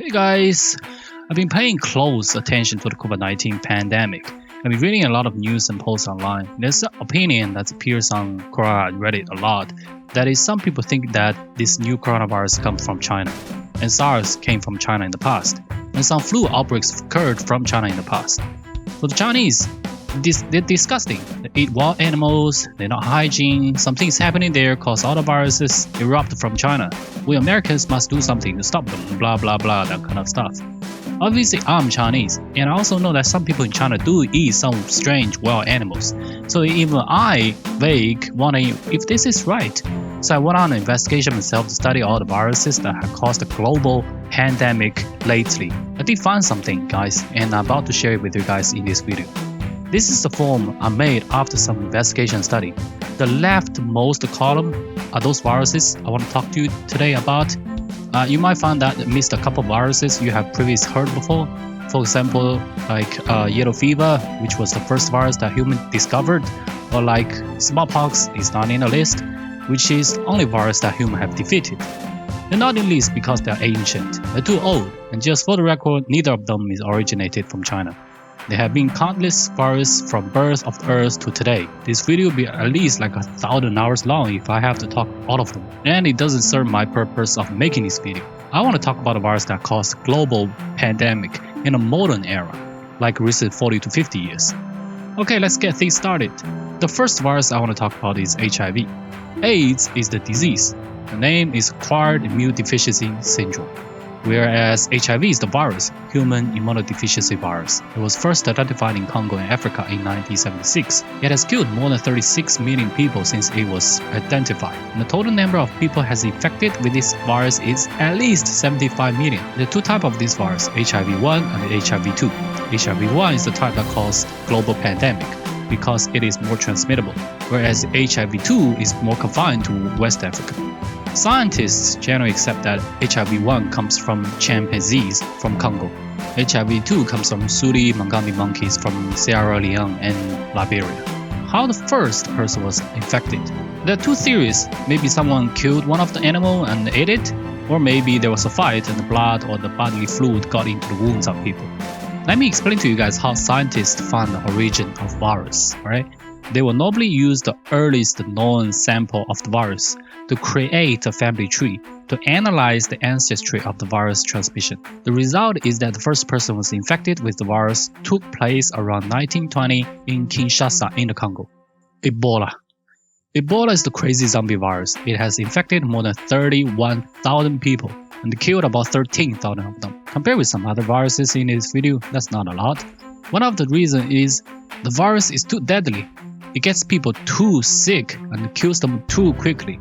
Hey guys, I've been paying close attention to the COVID-19 pandemic. I've been reading a lot of news and posts online. There's an opinion that appears on Quora and Reddit a lot. That is, some people think that this new coronavirus comes from China, and SARS came from China in the past, and some flu outbreaks occurred from China in the past. For the Chinese, they're disgusting. They eat wild animals, they're not hygiene, something's happening there cause all the viruses erupt from China. We Americans must do something to stop them, blah blah blah, that kind of stuff. Obviously, I'm Chinese, and I also know that some people in China do eat some strange wild animals. So even I, vague, wondering if this is right. So I went on an investigation myself to study all the viruses that have caused a global pandemic lately. I did find something, guys, and I'm about to share it with you guys in this video. This is the form I made after some investigation study. The leftmost column are those viruses I want to talk to you today about. You might find that I missed a couple of viruses you have previously heard before. For example, like yellow fever, which was the first virus that humans discovered, or like smallpox is not in the list, which is the only virus that humans have defeated. They're not in the list because they're ancient, they're too old, and just for the record, neither of them is originated from China. There have been countless viruses from birth of the earth to today. This video will be at least like 1,000 hours long if I have to talk all of them. And it doesn't serve my purpose of making this video. I want to talk about a virus that caused global pandemic in a modern era, like recent 40 to 50 years. Okay, let's get things started. The first virus I want to talk about is HIV. AIDS is the disease. The name is Acquired Immune Deficiency Syndrome, whereas HIV is the virus, human immunodeficiency virus. It was first identified in Congo and Africa in 1976. It has killed more than 36 million people since it was identified, and the total number of people has infected with this virus is at least 75 million. There are two types of this virus, HIV-1 and HIV-2. HIV-1 is the type that caused global pandemic because it is more transmittable, whereas HIV-2 is more confined to West Africa. Scientists generally accept that HIV-1 comes from chimpanzees from Congo. HIV-2 comes from Suli Mangami monkeys from Sierra Leone and Liberia. How the first person was infected? There are two theories. Maybe someone killed one of the animal and ate it, or maybe there was a fight and the blood or the bodily fluid got into the wounds of people. Let me explain to you guys how scientists find the origin of virus, right? They will normally use the earliest known sample of the virus to create a family tree to analyze the ancestry of the virus transmission. The result is that the first person was infected with the virus took place around 1920 in Kinshasa in the Congo. Ebola. Ebola is the crazy zombie virus. It has infected more than 31,000 people and killed about 13,000 of them. Compared with some other viruses in this video, that's not a lot. One of the reasons is the virus is too deadly. It gets people too sick and kills them too quickly.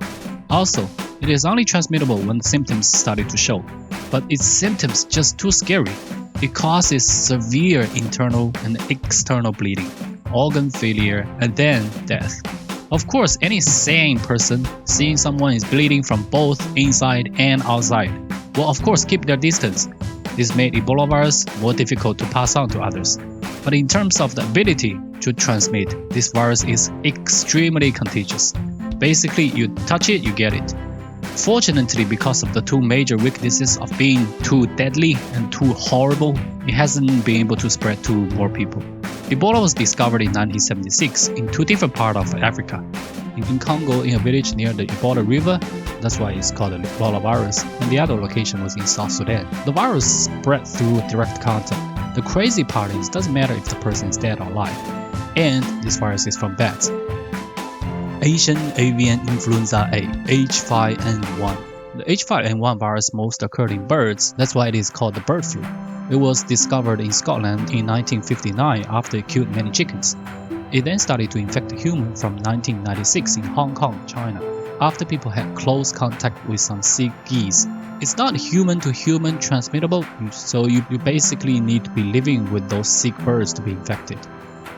Also, it is only transmittable when the symptoms started to show, but its symptoms just too scary. It causes severe internal and external bleeding, organ failure, and then death. Of course, any sane person seeing someone is bleeding from both inside and outside will of course keep their distance. This made Ebola virus more difficult to pass on to others. But in terms of the ability to transmit, this virus is extremely contagious. Basically, you touch it, you get it. Fortunately, because of the two major weaknesses of being too deadly and too horrible, it hasn't been able to spread to more people. Ebola was discovered in 1976 in two different parts of Africa. In Congo, in a village near the Ebola River, that's why it's called the Ebola virus, and the other location was in South Sudan. The virus spread through direct contact. The crazy part is it doesn't matter if the person is dead or alive. And this virus is from bats. Asian avian influenza A, H5N1. The H5N1 virus most occurred in birds, that's why it is called the bird flu. It was discovered in Scotland in 1959 after it killed many chickens. It then started to infect humans from 1996 in Hong Kong, China, after people had close contact with some sick geese. It's not human-to-human transmittable, so you basically need to be living with those sick birds to be infected.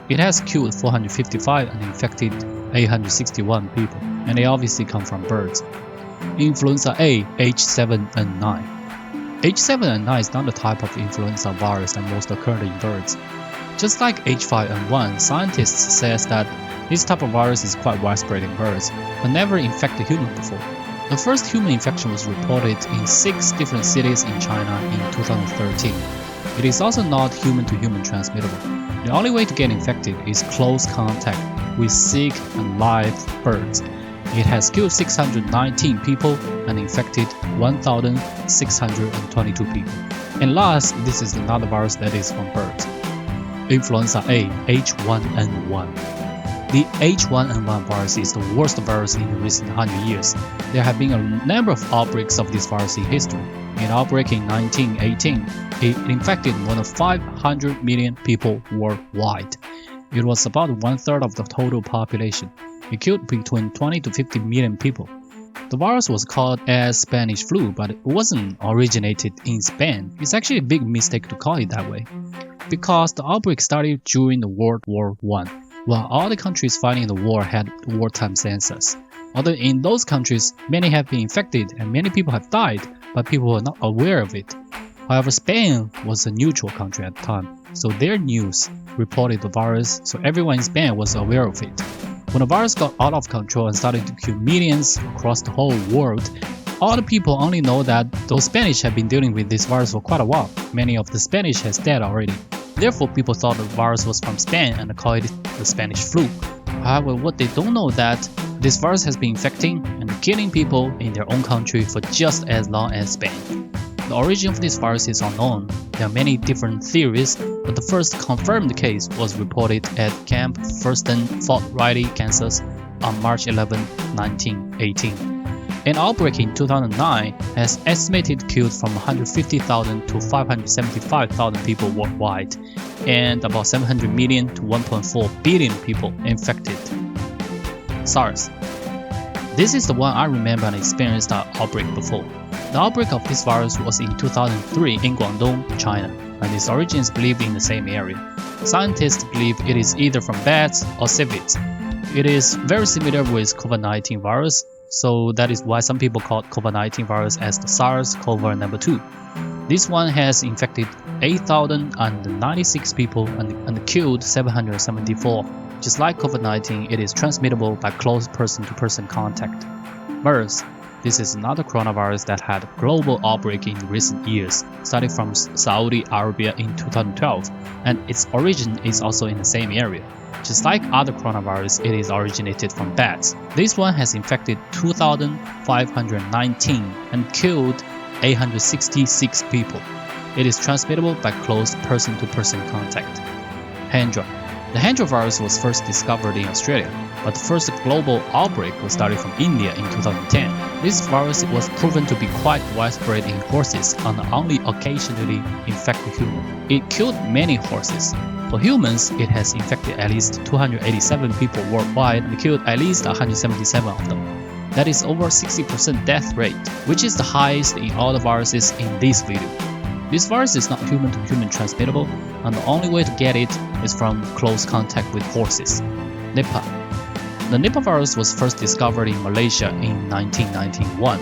It has killed 455 and infected 861 people, and they obviously come from birds. Influenza A, H7N9. H7N9 is not the type of influenza virus that most occurred in birds. Just like H5N1, scientists say that this type of virus is quite widespread in birds, but never infected humans before. The first human infection was reported in 6 different cities in China in 2013. It is also not human-to-human transmittable. The only way to get infected is close contact with sick and live birds. It has killed 619 people and infected 1,622 people. And last, this is another virus that is from birds. Influenza A, H1N1. The H1N1 virus is the worst virus in the recent 100 years. There have been a number of outbreaks of this virus in history. In an outbreak in 1918, it infected more than 500 million people worldwide. It was about 1/3 of the total population. It killed between 20 to 50 million people. The virus was called as Spanish flu, but it wasn't originated in Spain. It's actually a big mistake to call it that way, because the outbreak started during the World War I, while all the countries fighting the war had wartime census. Although in those countries, many have been infected and many people have died, but people were not aware of it. However, Spain was a neutral country at the time, so their news reported the virus, so everyone in Spain was aware of it. When the virus got out of control and started to kill millions across the whole world, all the people only know that those Spanish have been dealing with this virus for quite a while. Many of the Spanish has died already. Therefore, people thought the virus was from Spain and called it the Spanish flu. However, what they don't know that this virus has been infecting and killing people in their own country for just as long as Spain. The origin of this virus is unknown. There are many different theories, but the first confirmed case was reported at Camp Furston, Fort Riley, Kansas on March 11, 1918. An outbreak in 2009 has estimated killed from 150,000 to 575,000 people worldwide, and about 700 million to 1.4 billion people infected. SARS. This is the one I remember and experienced the outbreak before. The outbreak of this virus was in 2003 in Guangdong, China, and its origin is believed in the same area. Scientists believe it is either from bats or civettes. It is very similar with COVID-19 virus, so that is why some people call COVID-19 virus as the SARS-CoV-2. This one has infected 8,096 people and killed 774. Just like COVID-19, it is transmittable by close person-to-person contact. MERS. This is another coronavirus that had a global outbreak in recent years, starting from Saudi Arabia in 2012, and its origin is also in the same area. Just like other coronavirus, it is originated from bats. This one has infected 2,519 and killed 866 people. It is transmittable by close person-to-person contact. Hendra. The Hendra virus was first discovered in Australia, but the first global outbreak was started from India in 2010. This virus was proven to be quite widespread in horses and only occasionally infected humans. It killed many horses. For humans, it has infected at least 287 people worldwide and killed at least 177 of them. That is over 60% death rate, which is the highest in all the viruses in this video. This virus is not human-to-human transmittable, and the only way to get it is from close contact with horses. Nipah. The Nipah virus was first discovered in Malaysia in 1991,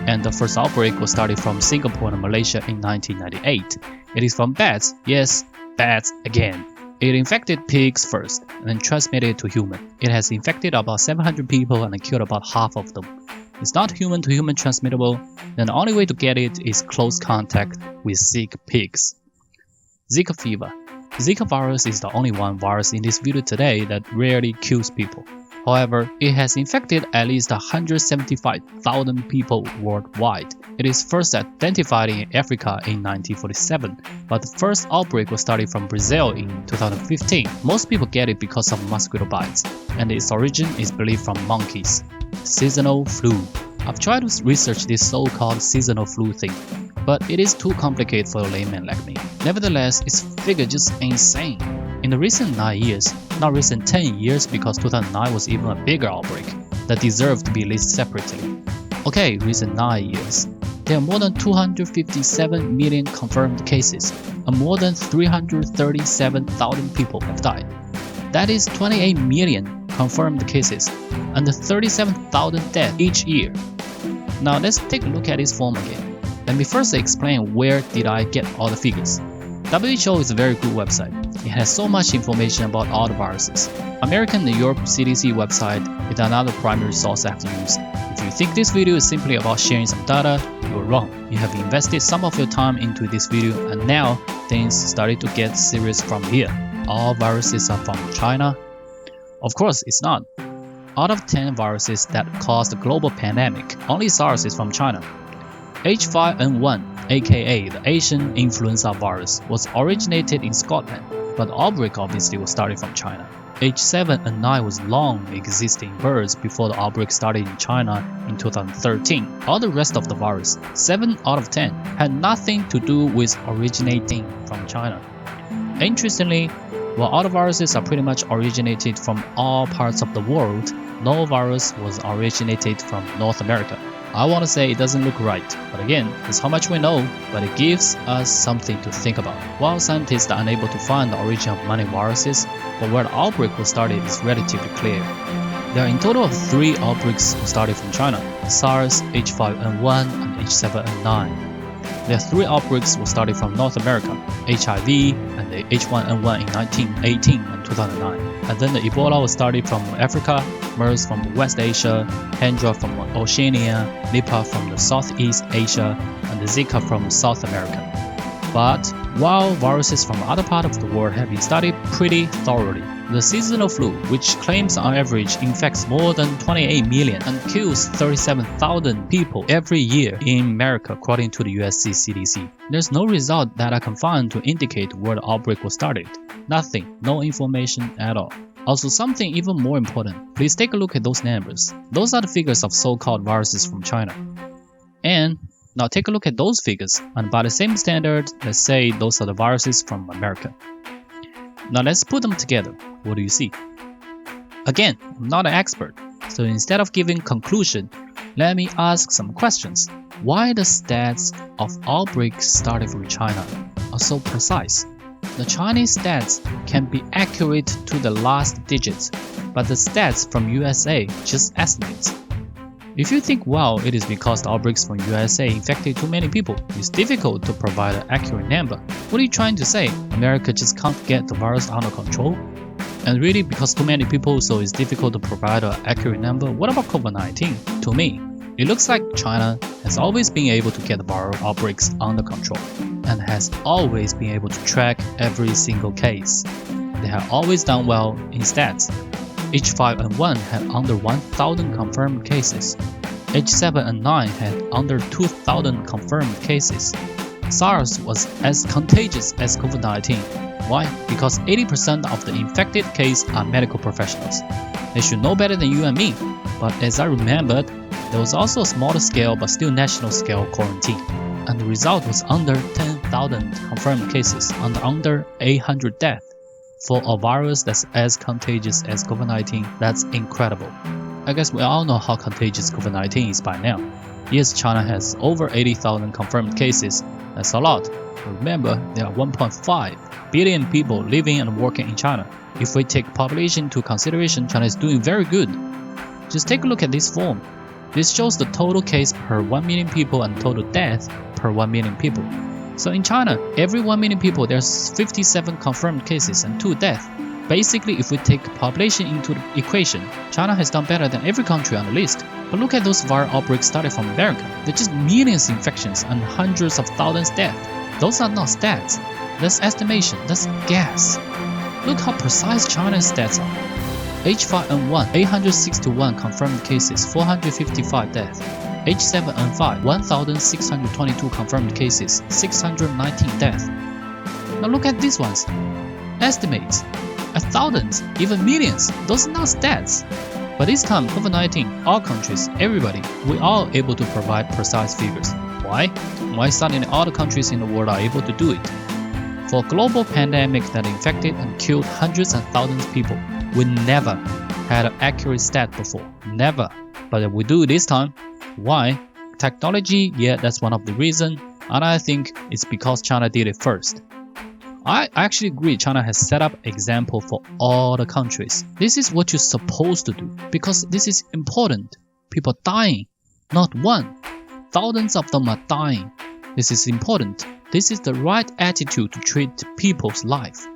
and the first outbreak was started from Singapore and Malaysia in 1998. It is from bats, yes, bats again. It infected pigs first, and then transmitted to humans. It has infected about 700 people and killed about half of them. It's not human-to-human transmittable, then the only way to get it is close contact with sick pigs. Zika fever. Zika virus is the only one virus in this video today that rarely kills people. However, it has infected at least 175,000 people worldwide. It is first identified in Africa in 1947, but the first outbreak was started from Brazil in 2015. Most people get it because of mosquito bites, and its origin is believed from monkeys. Seasonal flu. I've tried to research this so-called seasonal flu thing, but it is too complicated for a layman like me. Nevertheless, its figure just insane. In the recent 9 years, not recent 10 years because 2009 was even a bigger outbreak that deserved to be listed separately. Okay, recent 9 years. There are more than 257 million confirmed cases, and more than 337,000 people have died. That is 28 million confirmed cases, and 37,000 deaths each year. Now let's take a look at this form again. Let me first explain where did I get all the figures. WHO is a very good website. It has so much information about all the viruses. American and Europe CDC website is another primary source I have to use. If you think this video is simply about sharing some data, you're wrong. You have invested some of your time into this video and now things started to get serious from here. All viruses are from China? Of course it's not. Out of 10 viruses that caused a global pandemic, only SARS is from China. H5N1, aka the Asian influenza virus, was originated in Scotland, but the outbreak obviously was started from China. H7N9 was long existing birds before the outbreak started in China in 2013. All the rest of the virus, 7 out of 10, had nothing to do with originating from China. Interestingly, while all the viruses are pretty much originated from all parts of the world, no virus was originated from North America. I want to say it doesn't look right, but again, it's how much we know, but it gives us something to think about. While scientists are unable to find the origin of many viruses, but where the outbreak was started is relatively clear. There are in total of 3 outbreaks started from China: SARS, H5N1, and H7N9. There are 3 outbreaks were started from North America: HIV and the H1N1 in 1918 and 2009. And then the Ebola was started from Africa, MERS from West Asia, Hendra from Oceania, Nipah from the Southeast Asia, and the Zika from South America. But while viruses from other parts of the world have been studied pretty thoroughly, the seasonal flu, which claims on average infects more than 28 million and kills 37,000 people every year in America according to the US CDC, there's no result that I can find to indicate where the outbreak was started. Nothing, no information at all. Also, something even more important, please take a look at those numbers. Those are the figures of so-called viruses from China. And now take a look at those figures, and by the same standard, let's say those are the viruses from America. Now let's put them together. What do you see? Again, I'm not an expert, so instead of giving conclusion, let me ask some questions. Why the stats of outbreaks started from China are so precise? The Chinese stats can be accurate to the last digits, but the stats from USA just estimates. If you think, well, it is because the outbreaks from USA infected too many people, it's difficult to provide an accurate number. What are you trying to say? America just can't get the virus under control? And really, because too many people, so it's difficult to provide an accurate number? What about COVID-19? To me, it looks like China has always been able to get the viral outbreaks under control and has always been able to track every single case. They have always done well in stats. H5N1 had under 1,000 confirmed cases. H7N9 had under 2,000 confirmed cases. SARS was as contagious as COVID-19. Why? Because 80% of the infected cases are medical professionals. They should know better than you and me. But as I remembered, there was also a smaller scale but still national scale quarantine. And the result was under 10,000 confirmed cases and under 800 deaths. For a virus that's as contagious as COVID-19, that's incredible. I guess we all know how contagious COVID-19 is by now. Yes, China has over 80,000 confirmed cases. That's a lot. But remember, there are 1.5 billion people living and working in China. If we take population into consideration, China is doing very good. Just take a look at this form. This shows the total case per 1 million people and total death per 1 million people. So in China, every 1 million people, there's 57 confirmed cases and 2 deaths. Basically, if we take population into the equation, China has done better than every country on the list. But look at those viral outbreaks started from America. They're just millions infections and hundreds of thousands deaths. Those are not stats. That's estimation. That's guess. Look how precise China's stats are. H5N1, 861 confirmed cases, 455 deaths. H7N5, 1,622 confirmed cases, 619 deaths. Now look at these ones. Estimates. Thousands, even millions. Those are not stats. But this time, COVID-19, all countries, everybody, we are able to provide precise figures. Why? Why suddenly all the countries in the world are able to do it? For a global pandemic that infected and killed hundreds and thousands of people, we never had an accurate stat before. Never. But we do this time. Why? Technology, yeah, that's one of the reasons, and I think it's because China did it first. I actually agree China has set up example for all the countries. This is what you're supposed to do, because this is important. People dying, not one. Thousands of them are dying. This is important. This is the right attitude to treat people's life.